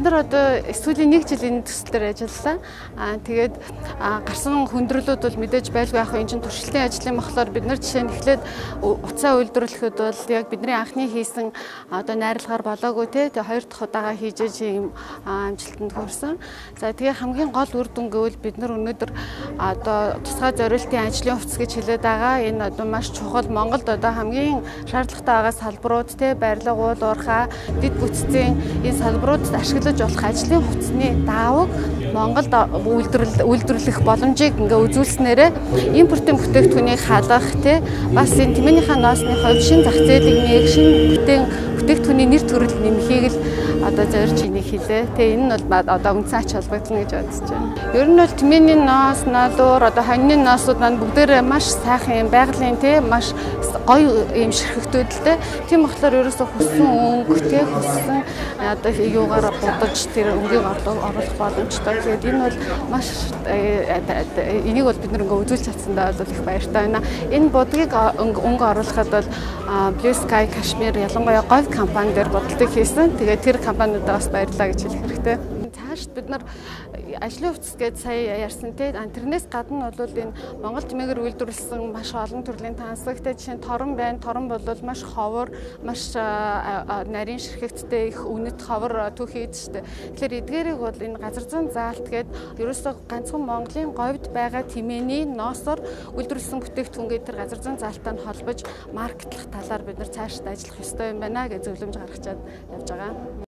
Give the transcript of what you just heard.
нар одоо сүүлийн 1 жилийн төслөөр ажиллалаа. Тэгээд гарсан хүндрэлүүд бол мэдээж байлгүй яг энэ чинь туршилтын ажлын болохоор бид нар жишээ нь эхлээд утсаа үйлдвэрлэхэд бол яг бидний анхны хийсэн одоо найрлагаар болоогүй те. Тэгээд хоёр дахь удаага хийж ийм амжилтанд хүрсэн. За тэгээ хамгийн гол үр дүн гэвэл бид нар өнөөдөр одоо тусгай зориултын ажлын хувцас гэж хэлээд байгаа. Энэ одоо маш чухал Монголд одоо хамгийн шаардлагатай байгаа салбарууд те барилга, уул уурхай, дэд бүтцийн энэ салбаруудад ашиглаж болох ажлын хувцсны даавыг Монголд үйлдвэрлэх боломжийг ингээ үзүүлснээрээ импортын бүтээгдэхүүнийг халах те бас энэ тэмээнийхээ ноосны хувьд шинэ зах зээлийн нэг шинэ бүтээгдэхүүний нэр төрөл нэмэхийг л одоо зорж энийг хэлээ. Тэгээ энэ нь бол одоо үндсэн ач холбогдно гэж бодож байна. Ер нь бол тэмээний ноос, налуур, одоо хоньны ноосууд маань бүгдээрээ маш сайхан юм байгалийн те маш гоё юм ширхэгдүүдэлтэй. Тийм болохоор ерөөсө хүссэн өнгө те хүссэн одоо юугаар будаж тэр өнгийг оруулах боломжтой. Тэгээд энэ бол маш энийг бол бид нэг үзүүлж чадсандаа бол их баяртай байна. Энэ будгийг өнгө оруулахад бол Blue Sky Kashmir ялангуяа говь компани дээр бодлого хийсэн. Тэгээд тэр компаниудаа бас баярлалаа гэж хэлэх хэрэгтэй. Цаашд бид нар ажлын хувцас гэж сая ярьсан те тэрнээс гадна бол энэ Монгол тэмээгээр үйлдвэрлэсэн маш олон төрлийн тансагтай жишээ нь торон байна. Торон бол маш ховор, маш нарийн ширхэгттэй их үнэт ховор түүхий шүү дээ. Тэгэхээр эдгээрийг бол энэ газар зүйн заалт гээд ерөөсөө ганцхан Монголын говьд байгаа тэмээний ноосоор үйлдвэрлэсэн бүтээгдэхүүнгээ тэр газар зүйн заалтаа нь холбож маркетлах талаар бид нар цаашдаа ажиллах ёстой юм байна гэж зөвлөмж гаргачаад явж байгаа.